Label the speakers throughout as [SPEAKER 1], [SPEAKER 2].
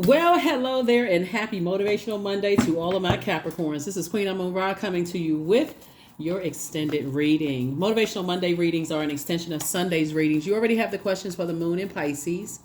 [SPEAKER 1] Well, hello there, and happy Motivational Monday to all of my Capricorns. This is Queen Amun Ra coming to you with your extended reading. Motivational Monday readings are an extension of Sunday's readings. You already have the questions for the Moon in Pisces.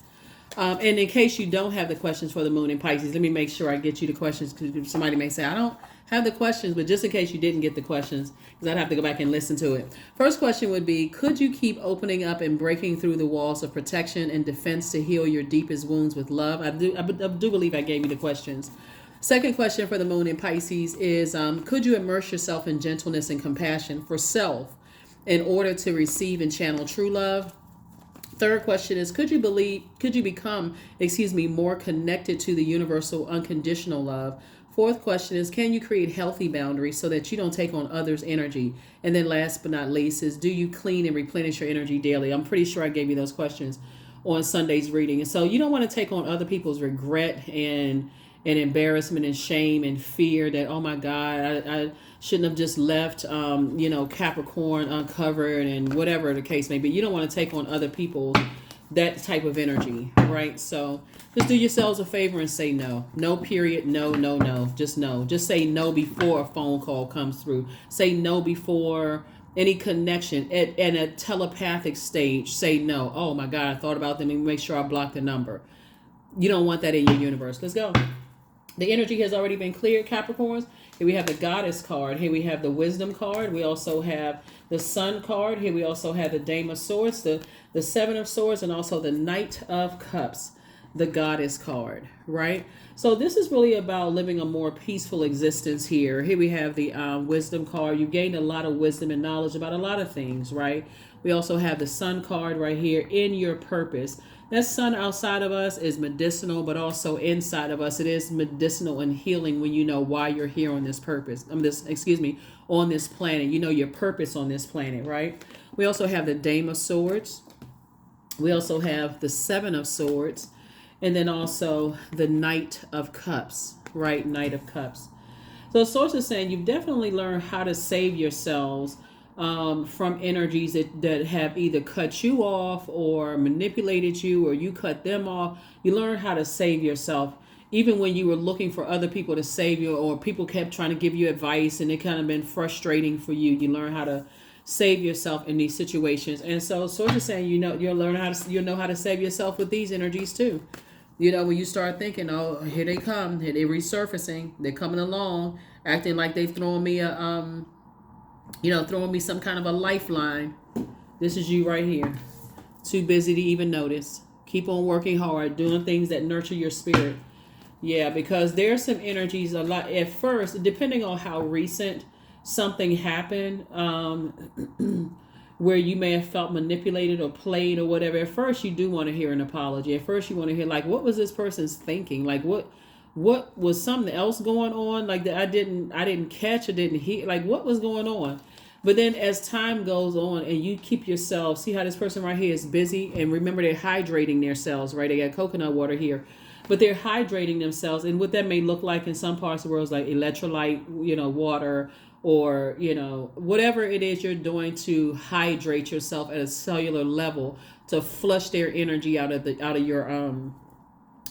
[SPEAKER 1] And in case you don't have the questions for the Moon in Pisces, let me make sure I get you the questions, because somebody may say, I don't have the questions, but just in case you didn't get the questions, because I'd have to go back and listen to it. First question would be, could you keep opening up and breaking through the walls of protection and defense to heal your deepest wounds with love? I do believe I gave you the questions. Second question for the Moon in Pisces is, could you immerse yourself in gentleness and compassion for self in order to receive and channel true love? Third question is, could you become, more connected to the universal unconditional love? Fourth question is, can you create healthy boundaries so that you don't take on others' energy? And then last but not least is, do you clean and replenish your energy daily? I'm pretty sure I gave you those questions on Sunday's reading. And so you don't want to take on other people's regret and embarrassment and shame and fear that, oh my God, I shouldn't have just left, Capricorn uncovered and whatever the case may be. You don't want to take on other people that type of energy, right? So just do yourselves a favor and say no. No, period. No, no, no. Just no. Just say no before a phone call comes through. Say no before any connection at a telepathic stage. Say no. Oh my God, I thought about them, and make sure I block the number. You don't want that in your universe. Let's go. The energy has already been cleared, Capricorns. Here we have the Goddess card. Here we have the Wisdom card. We also have the Sun card. Here we also have the Dame of Swords, the Seven of Swords, and also the Knight of Cups, the Goddess card, right? So this is really about living a more peaceful existence here. Here we have the Wisdom card. You gained a lot of wisdom and knowledge about a lot of things, right? We also have the Sun card right here, in your purpose. That sun outside of us is medicinal, but also inside of us, it is medicinal and healing when you know why you're here on this purpose. On this planet. You know your purpose on this planet, right? We also have the Dame of Swords. We also have the Seven of Swords. And then also the Knight of Cups, right? Knight of Cups. So the source is saying you've definitely learned how to save yourselves from energies that have either cut you off or manipulated you, or you cut them off. You learn how to save yourself. Even when you were looking for other people to save you, or people kept trying to give you advice and it kind of been frustrating for you, you learn how to save yourself in these situations. And so source is saying, you'll know how to save yourself with these energies too. When you start thinking, oh, here they come, here they're resurfacing, they're coming along, acting like they've thrown me throwing me some kind of a lifeline. This is you right here. Too busy to even notice. Keep on working hard, doing things that nurture your spirit. Yeah, because there's some energies a lot at first, depending on how recent something happened, where you may have felt manipulated or played or whatever. At first, you do want to hear an apology. At first, you want to hear, like, what was this person's thinking? Like, what was something else going on, like that I didn't catch or didn't hear, like what was going on? But then as time goes on and you keep yourself, see how this person right here is busy, and remember they're hydrating themselves, right? They got coconut water here, but they're hydrating themselves, and what that may look like in some parts of the world is like electrolyte, water, or whatever it is you're doing to hydrate yourself at a cellular level to flush their energy out of your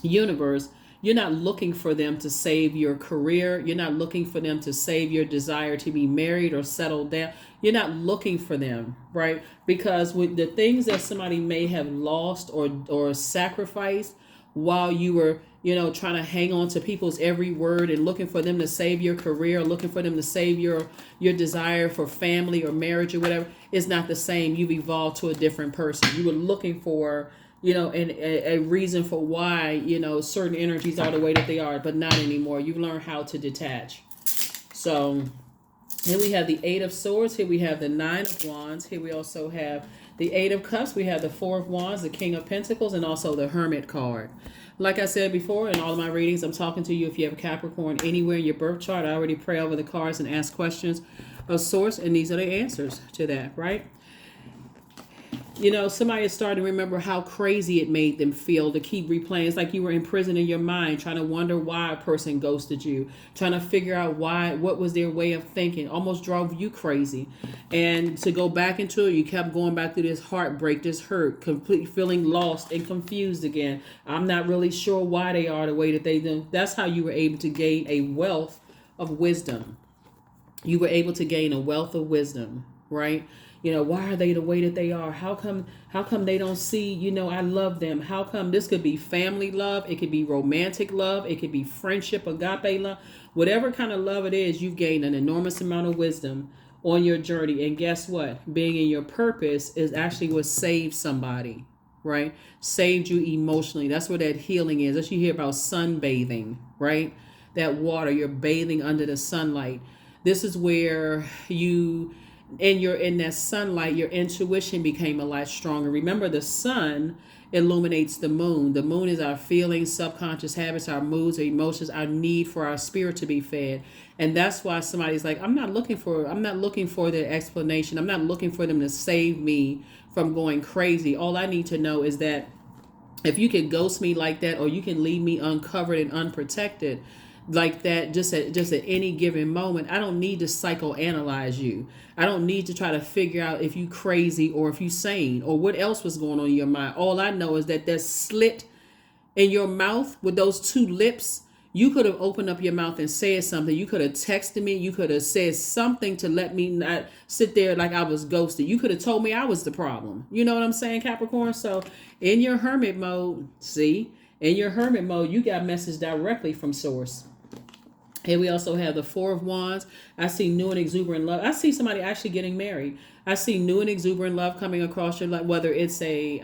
[SPEAKER 1] universe. You're not looking for them to save your career. You're not looking for them to save your desire to be married or settled down. You're not looking for them, right? Because with the things that somebody may have lost or sacrificed while you were, trying to hang on to people's every word and looking for them to save your career, or looking for them to save your desire for family or marriage or whatever, is not the same. You've evolved to a different person. You were looking for and a reason for why, certain energies are the way that they are, but not anymore. You've learned how to detach. So here we have the Eight of Swords. Here we have the Nine of Wands. Here we also have the Eight of Cups. We have the Four of Wands, the King of Pentacles, and also the Hermit card. Like I said before, in all of my readings, I'm talking to you if you have a Capricorn anywhere in your birth chart. I already pray over the cards and ask questions of source, and these are the answers to that, right? Somebody is starting to remember how crazy it made them feel to keep replaying. It's like you were in prison in your mind, trying to wonder why a person ghosted you, trying to figure out what was their way of thinking, almost drove you crazy. And to go back into it, you kept going back through this heartbreak, this hurt, completely feeling lost and confused again. I'm not really sure why they are the way that they do. That's how you were able to gain a wealth of wisdom. You were able to gain a wealth of wisdom, right? Why are they the way that they are? How come they don't see, I love them? How come? This could be family love, it could be romantic love, it could be friendship, agape love, whatever kind of love it is. You've gained an enormous amount of wisdom on your journey. And guess what? Being in your purpose is actually what saved somebody, right? Saved you emotionally. That's where that healing is. That's what you hear about sunbathing, right? That water, you're bathing under the sunlight. This is where you're in that sunlight, your intuition became a lot stronger. Remember, the sun illuminates the moon. The moon is our feelings, subconscious habits, our moods, our emotions, our need for our spirit to be fed. And that's why somebody's like, I'm not looking for the explanation. I'm not looking for them to save me from going crazy. All I need to know is that if you can ghost me like that, or you can leave me uncovered and unprotected like that, just at any given moment, I don't need to psychoanalyze you. I don't need to try to figure out if you crazy or if you sane or what else was going on in your mind. All I know is that slit in your mouth with those two lips, you could have opened up your mouth and said something. You could have texted me. You could have said something to let me not sit there like I was ghosted. You could have told me I was the problem. You know what I'm saying, Capricorn? So in your hermit mode, you got message directly from source. Here we also have the Four of Wands. I see new and exuberant love. I see somebody actually getting married. I see new and exuberant love coming across your life, whether it's a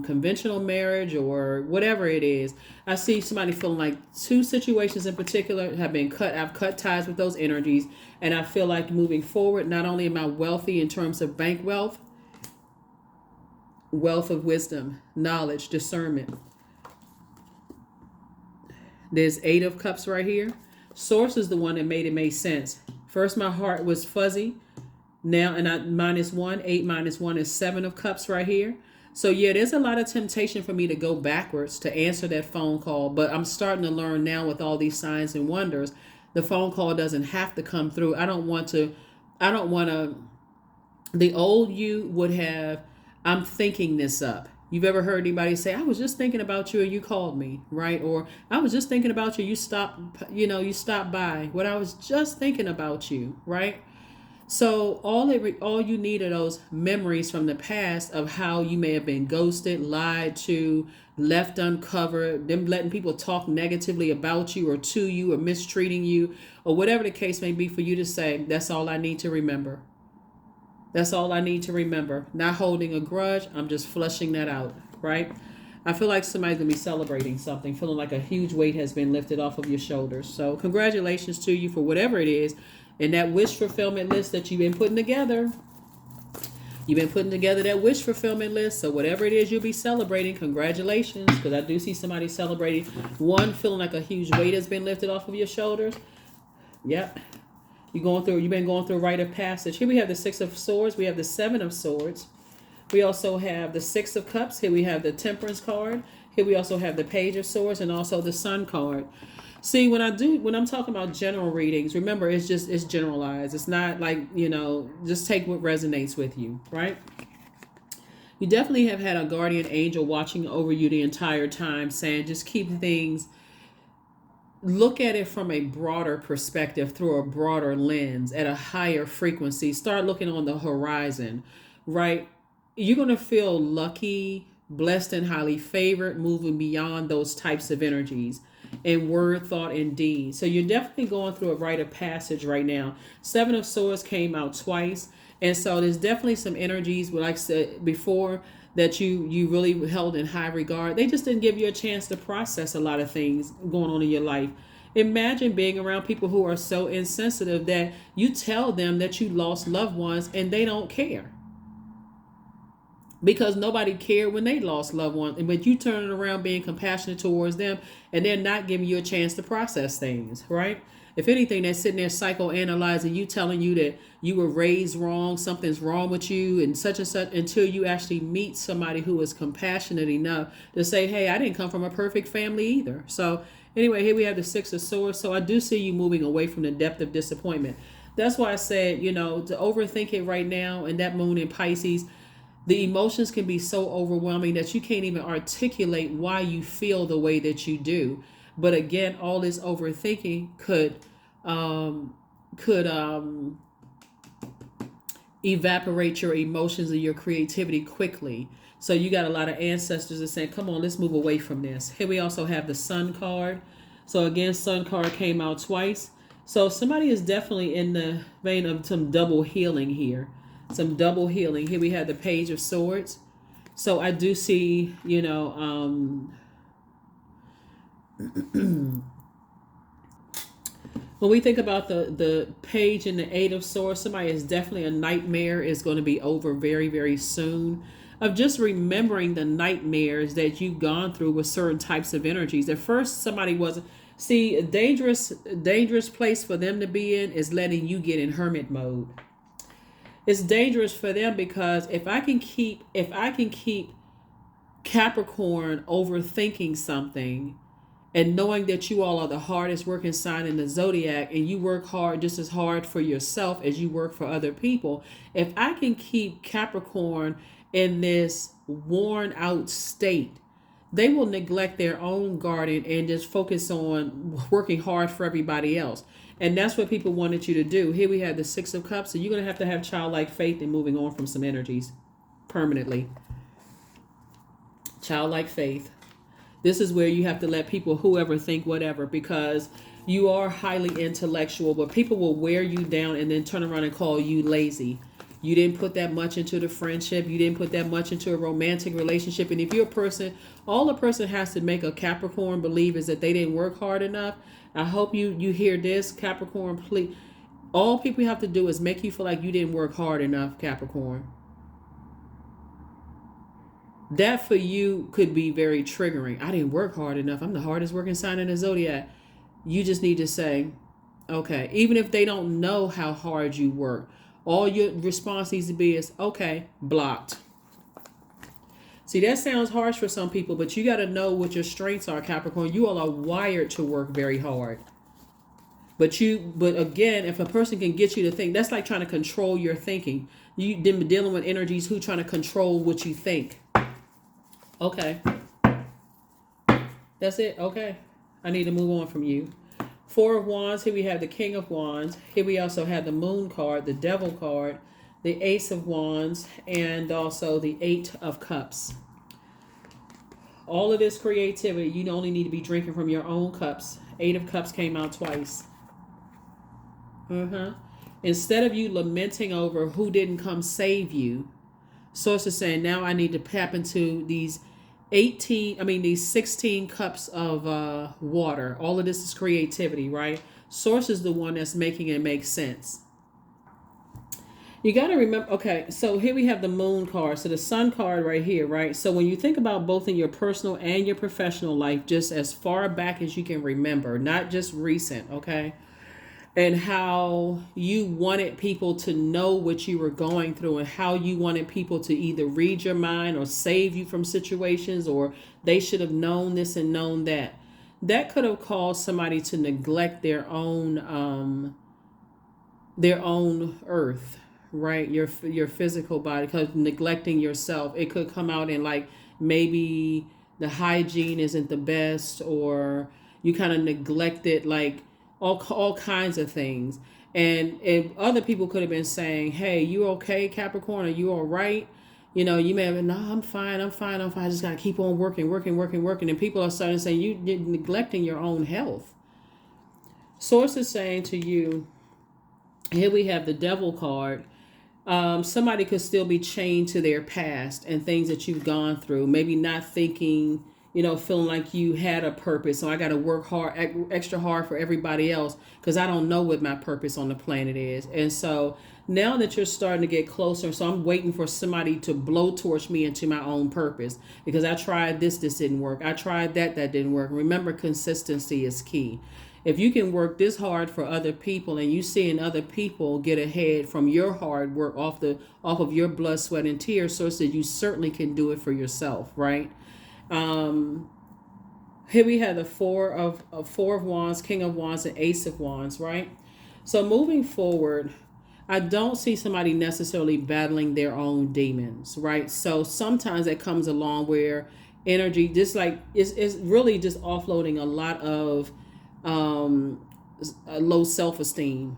[SPEAKER 1] conventional marriage or whatever it is. I see somebody feeling like two situations in particular have been cut. I've cut ties with those energies. And I feel like moving forward, not only am I wealthy in terms of bank wealth of wisdom, knowledge, discernment. There's Eight of Cups right here. Source is the one that made it make sense. First, my heart was fuzzy. Now, and I -1, 8 -1 is 7 of Cups right here. So yeah, there's a lot of temptation for me to go backwards to answer that phone call. But I'm starting to learn now with all these signs and wonders, the phone call doesn't have to come through. I don't want to, the old you would have, I'm thinking this up. You've ever heard anybody say, I was just thinking about you and you called me, right? Or I was just thinking about you, you stopped by. What I was just thinking about you, right? So all you need are those memories from the past of how you may have been ghosted, lied to, left uncovered, them letting people talk negatively about you or to you or mistreating you or whatever the case may be, for you to say, that's all I need to remember. That's all I need to remember. Not holding a grudge. I'm just flushing that out, right? I feel like somebody's going to be celebrating something, feeling like a huge weight has been lifted off of your shoulders. So congratulations to you for whatever it is. And that wish fulfillment list that you've been putting together. You've been putting together that wish fulfillment list. So whatever it is you'll be celebrating, congratulations. Because I do see somebody celebrating. One, feeling like a huge weight has been lifted off of your shoulders. Yep. You've been going through a rite of passage. Here we have the Six of Swords. We have the Seven of Swords. We also have the Six of Cups. Here we have the Temperance card. Here we also have the Page of Swords and also the Sun card. See, when I'm talking about general readings, remember it's generalized. It's not like, just take what resonates with you, right? You definitely have had a guardian angel watching over you the entire time, saying just keep things. Look at it from a broader perspective, through a broader lens, at a higher frequency. Start looking on the horizon, right? You're going to feel lucky, blessed, and highly favored, moving beyond those types of energies in word, thought, and deed. So you're definitely going through a rite of passage right now. Seven of Swords came out twice. And so there's definitely some energies, like I said before, that you really held in high regard. They just didn't give you a chance to process a lot of things going on in your life. Imagine being around people who are so insensitive that you tell them that you lost loved ones and they don't care. Because nobody cared when they lost loved ones. But you turning around being compassionate towards them and they're not giving you a chance to process things, right? If anything, they're sitting there psychoanalyzing you, telling you that you were raised wrong, something's wrong with you, and such, until you actually meet somebody who is compassionate enough to say, hey, I didn't come from a perfect family either. So anyway, here we have the Six of Swords. So I do see you moving away from the depth of disappointment. That's why I said, to overthink it right now, and that moon in Pisces, the emotions can be so overwhelming that you can't even articulate why you feel the way that you do. But again, all this overthinking could evaporate your emotions and your creativity quickly. So you got a lot of ancestors that saying, come on, let's move away from this. Here we also have the Sun card. So again, Sun card came out twice. So somebody is definitely in the vein of some double healing here. Some double healing. Here we have the Page of Swords. So I do see, when we think about the Page and the Eight of Swords, somebody is definitely a nightmare is going to be over very, very soon. Of just remembering the nightmares that you've gone through with certain types of energies. At first, somebody wasn't. See, a dangerous place for them to be in is letting you get in hermit mode. It's dangerous for them because if I can keep Capricorn overthinking something and knowing that you all are the hardest working sign in the zodiac and you work hard just as hard for yourself as you work for other people, if I can keep Capricorn in this worn out state, they will neglect their own garden and just focus on working hard for everybody else. And that's what people wanted you to do. Here we have the Six of Cups. So you're going to have childlike faith in moving on from some energies permanently. Childlike faith. This is where you have to let people, whoever, think whatever, because you are highly intellectual, but people will wear you down and then turn around and call you lazy. You didn't put that much into the friendship. You didn't put that much into a romantic relationship. And if you're a person, all a person has to make a Capricorn believe is that they didn't work hard enough. I hope you hear this, Capricorn. Please, all people have to do is make you feel like you didn't work hard enough, Capricorn. That for you could be very triggering. I didn't work hard enough. I'm the hardest working sign in the zodiac. You just need to say, okay, even if they don't know how hard you work, all your response needs to be is, okay, blocked. See, that sounds harsh for some people, but you got to know what your strengths are, Capricorn. You all are wired to work very hard. But again, if a person can get you to think, that's like trying to control your thinking. You've been dealing with energies who trying to control what you think. Okay. That's it. Okay. I need to move on from you. Four of Wands. Here we have the King of Wands. Here we also have the Moon card, the Devil card, the Ace of Wands, and also the Eight of Cups. All of this creativity, you only need to be drinking from your own cups. Eight of Cups came out twice. Instead of you lamenting over who didn't come save you, Source is saying, now I need to tap into these 16 cups of water. All of this is creativity, right? Source is the one that's making it make sense. You got to remember, okay, so here we have the Moon card. So the Sun card right here, right? So when you think about both in your personal and your professional life, just as far back as you can remember, not just recent, okay? And how you wanted people to know what you were going through and how you wanted people to either read your mind or save you from situations, or they should have known this and known that. That could have caused somebody to neglect their own earth, right? Your physical body, because neglecting yourself, it could come out in like maybe the hygiene isn't the best, or you kind of neglected like all kinds of things. And if other people could have been saying, hey, you okay, Capricorn? Are you all right? You may have been, no, I'm fine. I just got to keep on working. And people are starting to say, you're neglecting your own health. Source is saying to you, here we have the Devil card. Somebody could still be chained to their past and things that you've gone through. Maybe not thinking feeling like you had a purpose. So I got to work hard, extra hard for everybody else because I don't know what my purpose on the planet is. And so now that you're starting to get closer, so I'm waiting for somebody to blowtorch me into my own purpose because I tried this didn't work. I tried that didn't work. Remember, consistency is key. If you can work this hard for other people and you seeing other people get ahead from your hard work off of your blood, sweat, and tears, so that you certainly can do it for yourself, right? Here we have the four of wands, king of wands, and ace of wands, right? So moving forward, I don't see somebody necessarily battling their own demons, right? So sometimes that comes along where energy just like it's really just offloading a lot of low self-esteem.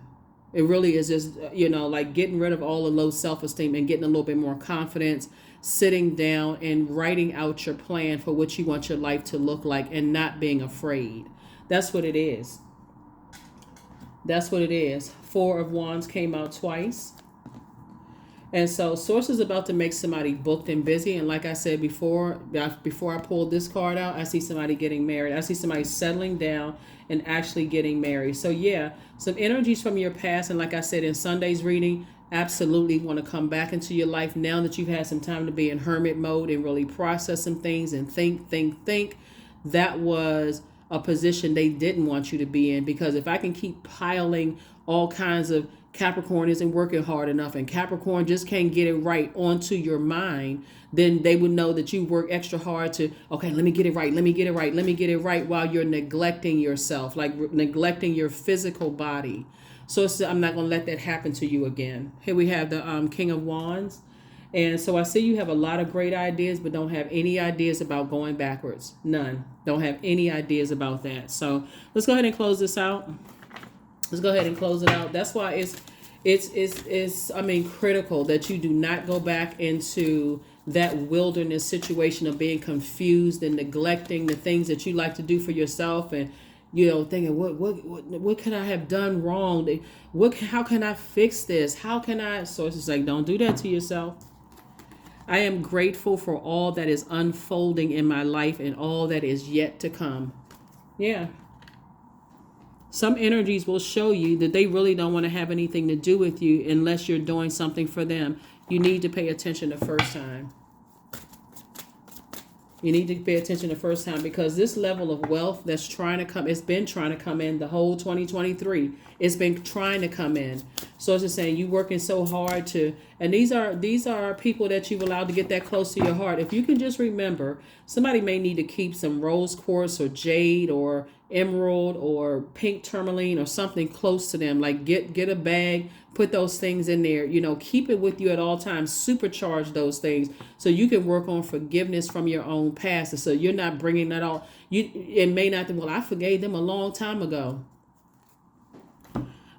[SPEAKER 1] It really is just, like getting rid of all the low self-esteem and getting a little bit more confidence, sitting down and writing out your plan for what you want your life to look like and not being afraid. That's what it is. That's what it is. Four of wands came out twice. And so source is about to make somebody booked and busy. And like I said before I pulled this card out, I see somebody getting married. I see somebody settling down and actually getting married. So yeah, some energies from your past. And like I said in Sunday's reading, absolutely want to come back into your life now that you've had some time to be in hermit mode and really process some things and think. That was a position they didn't want you to be in, because if I can keep piling all kinds of Capricorn isn't working hard enough and Capricorn just can't get it right onto your mind, then they would know that you work extra hard to, okay, let me get it right while you're neglecting yourself, like neglecting your physical body. So I'm not going to let that happen to you again. Here we have the King of Wands. And so I see you have a lot of great ideas, but don't have any ideas about going backwards. None. Don't have any ideas about that. So let's go ahead and close this out. Let's go ahead and close it out. That's why it's critical that you do not go back into that wilderness situation of being confused and neglecting the things that you like to do for yourself, and thinking what could I have done wrong? How can I fix this? How can I? So it's just like, don't do that to yourself. I am grateful for all that is unfolding in my life and all that is yet to come. Yeah. Some energies will show you that they really don't want to have anything to do with you unless you're doing something for them. You need to pay attention the first time. You need to pay attention the first time, because this level of wealth that's trying to come, it's been trying to come in the whole 2023. It's been trying to come in. So it's just saying you working so hard to, and these are people that you've allowed to get that close to your heart. If you can just remember, somebody may need to keep some rose quartz or jade or emerald or pink tourmaline or something close to them. Like get a bag, put those things in there, keep it with you at all times, supercharge those things so you can work on forgiveness from your own past. And so you're not bringing that all, it may not, well, I forgave them a long time ago.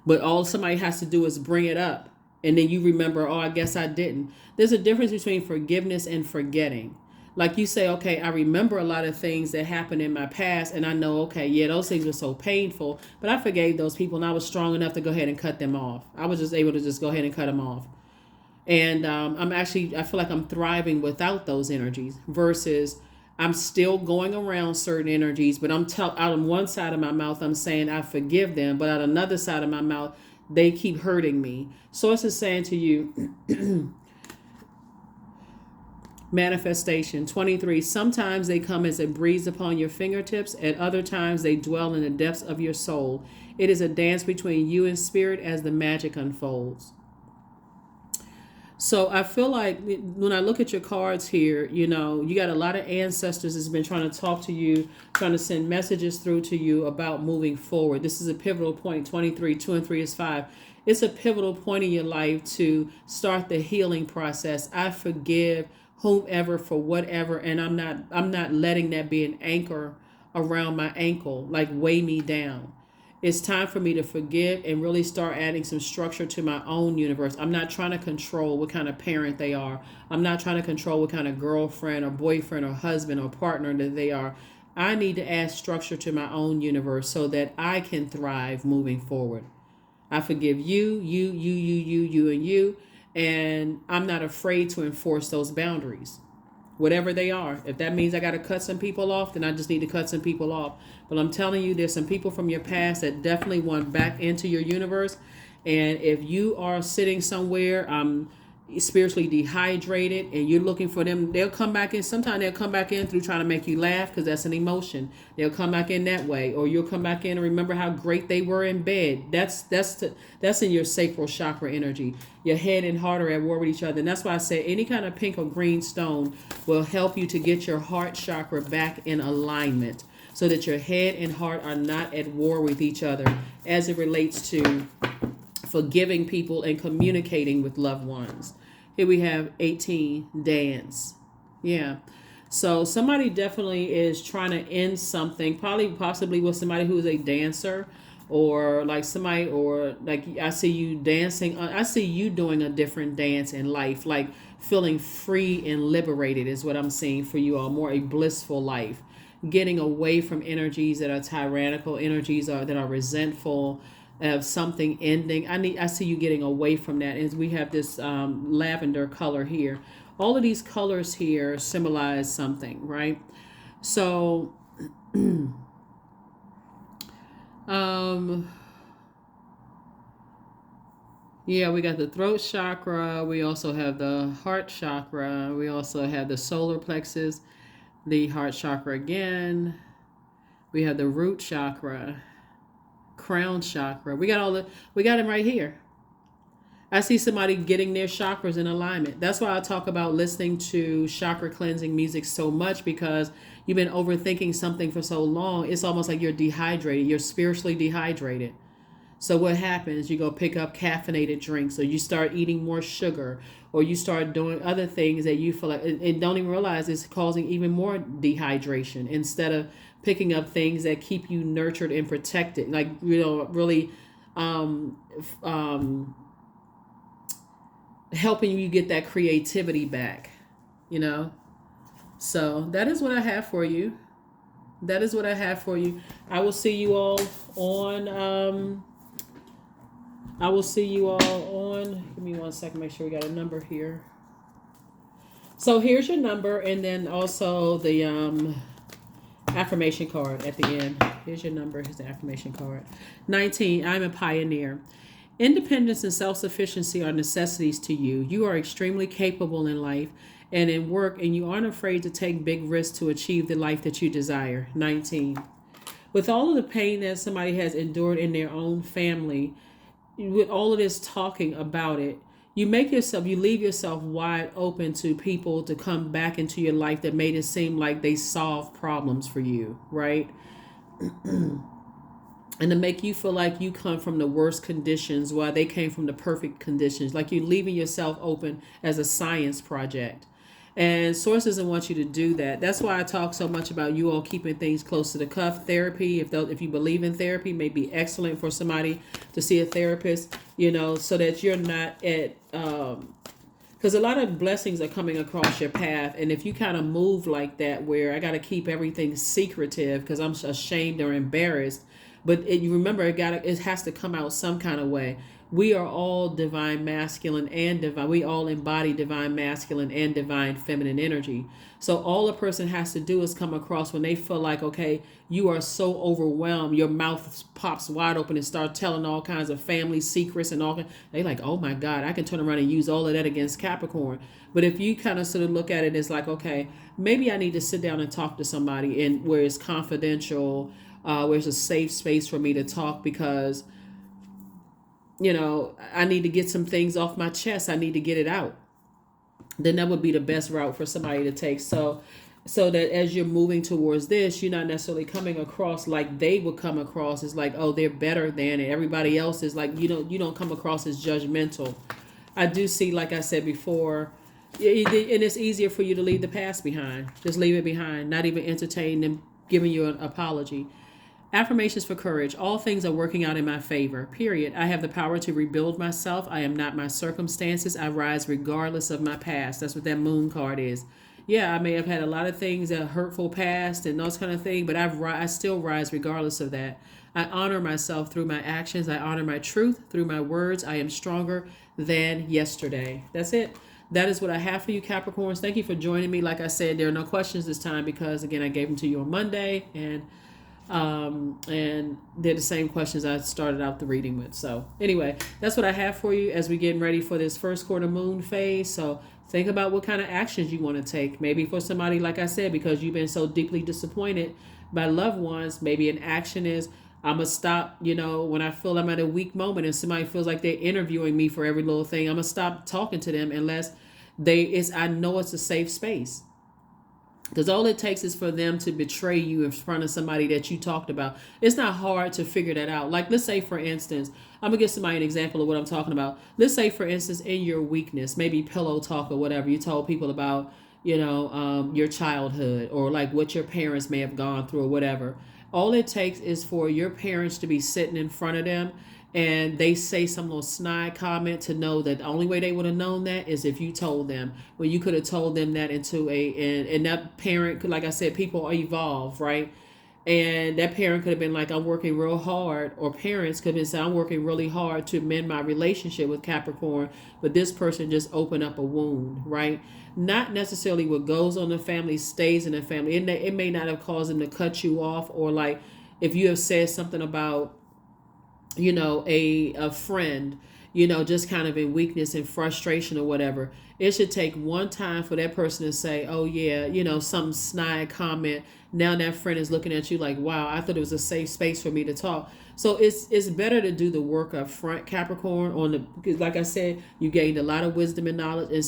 [SPEAKER 1] But all somebody has to do is bring it up. And then you remember, oh, I guess I didn't. There's a difference between forgiveness and forgetting. Like you say, okay, I remember a lot of things that happened in my past. And I know, okay, yeah, those things were so painful. But I forgave those people and I was strong enough to go ahead and cut them off. I was just able to just go ahead and cut them off. And I feel like I'm thriving without those energies versus I'm still going around certain energies, but I'm out on one side of my mouth, I'm saying I forgive them, but out another side of my mouth, they keep hurting me. So it's just saying to you, manifestation 23. Sometimes they come as a breeze upon your fingertips. At other times they dwell in the depths of your soul. It is a dance between you and spirit as the magic unfolds. So I feel like when I look at your cards here, you got a lot of ancestors that's been trying to talk to you, trying to send messages through to you about moving forward. This is a pivotal point. 23, 2 and 3 is 5. It's a pivotal point in your life to start the healing process. I forgive whomever for whatever, and I'm not letting that be an anchor around my ankle, like weigh me down. It's time for me to forgive and really start adding some structure to my own universe. I'm not trying to control what kind of parent they are. I'm not trying to control what kind of girlfriend or boyfriend or husband or partner that they are. I need to add structure to my own universe so that I can thrive moving forward. I forgive you, and you, and I'm not afraid to enforce those boundaries. whatever they are. If that means I got to cut some people off, then I just need to cut some people off. But I'm telling you, there's some people from your past that definitely want back into your universe. And if you are sitting somewhere spiritually dehydrated and you're looking for them, they'll come back in. Sometimes they'll come back in through trying to make you laugh, because that's an emotion. They'll come back in that way, or you'll come back in and remember how great they were in bed. That's in your sacral chakra energy. Your head and heart are at war with each other, and that's why I say any kind of pink or green stone will help you to get your heart chakra back in alignment, so that your head and heart are not at war with each other as it relates to forgiving people and communicating with loved ones. Here we have 18, dance. Yeah. So somebody definitely is trying to end something, possibly with somebody who is a dancer, or like somebody, or like I see you dancing. I see you doing a different dance in life, like feeling free and liberated is what I'm seeing for you all. More a blissful life, getting away from energies that are tyrannical, energies that are resentful, of something ending. I see you getting away from that. And we have this lavender color here. All of these colors here symbolize something, right? So yeah, we got the throat chakra. We also have the heart chakra. We also have the solar plexus, the heart chakra again. We have the root chakra, crown chakra. We got them right here. I see somebody getting their chakras in alignment. That's why I talk about listening to chakra cleansing music so much, because you've been overthinking something for so long. It's almost like you're dehydrated. You're spiritually dehydrated. So what happens? You go pick up caffeinated drinks, or you start eating more sugar, or you start doing other things that you feel like, and don't even realize it's causing even more dehydration, instead of picking up things that keep you nurtured and protected, like, really helping you get that creativity back, So that is what I have for you. I will see you all on give me 1 second, make sure we got a number here. So here's your number, and then also the affirmation card at the end. Here's your number. Here's the affirmation card. 19, I'm a pioneer. Independence and self-sufficiency are necessities to you. You are extremely capable in life and in work, and you aren't afraid to take big risks to achieve the life that you desire. 19. With all of the pain that somebody has endured in their own family, with all of this talking about it, you leave yourself wide open to people to come back into your life that made it seem like they solved problems for you, right? And to make you feel like you come from the worst conditions while they came from the perfect conditions, like you're leaving yourself open as a science project. And Source doesn't want you to do that. That's why I talk so much about you all keeping things close to the cuff. Therapy, if you believe in therapy, may be excellent for somebody to see a therapist, so that you're not at, because a lot of blessings are coming across your path. And if you kind of move like that, where I got to keep everything secretive because I'm ashamed or embarrassed, but you remember, it has to come out some kind of way. We are all divine masculine and divine. We all embody divine masculine and divine feminine energy. So all a person has to do is come across when they feel like, okay, you are so overwhelmed, your mouth pops wide open and start telling all kinds of family secrets and all. They like, oh my God, I can turn around and use all of that against Capricorn. But if you kind of sort of look at it as like, okay, maybe I need to sit down and talk to somebody, and where it's confidential, where it's a safe space for me to talk, because I need to get some things off my chest. I need to get it out. Then that would be the best route for somebody to take. So that as you're moving towards this, you're not necessarily coming across like they would come across as like, oh, they're better than, and everybody else is like, you don't come across as judgmental. I do see, like I said before, and it's easier for you to leave the past behind. Just leave it behind, not even entertain them giving you an apology. Affirmations for courage. All things are working out in my favor. Period. I have the power to rebuild myself. I am not my circumstances. I rise regardless of my past. That's what that moon card is. Yeah, I may have had a lot of things, a hurtful past and those kind of things, but I still rise regardless of that. I honor myself through my actions. I honor my truth through my words. I am stronger than yesterday. That's it. that is what I have for you, Capricorns. Thank you for joining me. Like I said, there are no questions this time because, again, I gave them to you on Monday, and they're the same questions I started out the reading with. So anyway, that's what I have for you as we getting ready for this first quarter moon phase. So think about what kind of actions you want to take. Maybe for somebody, like I said, because you've been so deeply disappointed by loved ones, maybe an action is, I'm going to stop, when I feel I'm at a weak moment and somebody feels like they're interviewing me for every little thing, I'm going to stop talking to them unless I know it's a safe space. Because all it takes is for them to betray you in front of somebody that you talked about. It's not hard to figure that out. Like, let's say, for instance, I'm going to give somebody an example of what I'm talking about. Let's say, for instance, in your weakness, maybe pillow talk or whatever, you told people about, your childhood or like what your parents may have gone through or whatever. All it takes is for your parents to be sitting in front of them and they say some little snide comment to know that the only way they would have known that is if you told them. Well, you could have told them that and that parent could, like I said, people evolve, right? And that parent could have been like, I'm working real hard, or parents could have been saying, I'm working really hard to mend my relationship with Capricorn, but this person just opened up a wound, right? Not necessarily what goes on in the family stays in the family. It may not have caused them to cut you off, or like if you have said something about, a friend, just kind of in weakness and frustration or whatever, it should take one time for that person to say, oh yeah, some snide comment. Now that friend is looking at you like, wow, I thought it was a safe space for me to talk. So it's better to do the work up front, Capricorn, because like I said, you gained a lot of wisdom and knowledge, and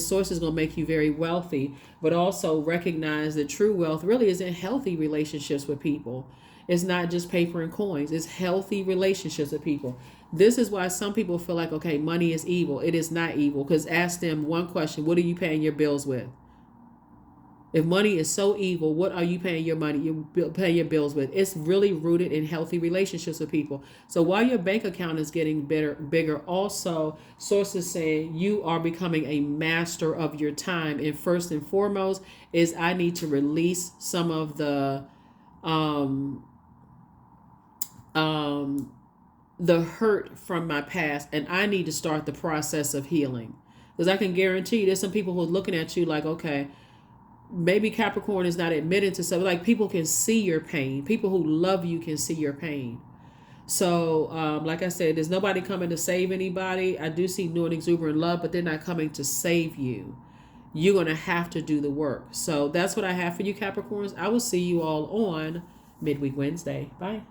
[SPEAKER 1] source is going to make you very wealthy, but also recognize that true wealth really is in healthy relationships with people. It's not just paper and coins. It's healthy relationships with people. This is why some people feel like, okay, money is evil. It is not evil, because ask them one question: what are you paying your bills with? If money is so evil, what are you paying paying your bills with? It's really rooted in healthy relationships with people. So while your bank account is getting bigger, also sources saying you are becoming a master of your time. And first and foremost is I need to release some of the hurt from my past, and I need to start the process of healing. Because I can guarantee you there's some people who are looking at you like, okay, maybe Capricorn is not admitting to something. Like, people can see your pain. People who love you can see your pain. So, like I said, there's nobody coming to save anybody. I do see new and exuberant love, but they're not coming to save you. You're going to have to do the work. So that's what I have for you, Capricorns. I will see you all on Midweek Wednesday. Bye.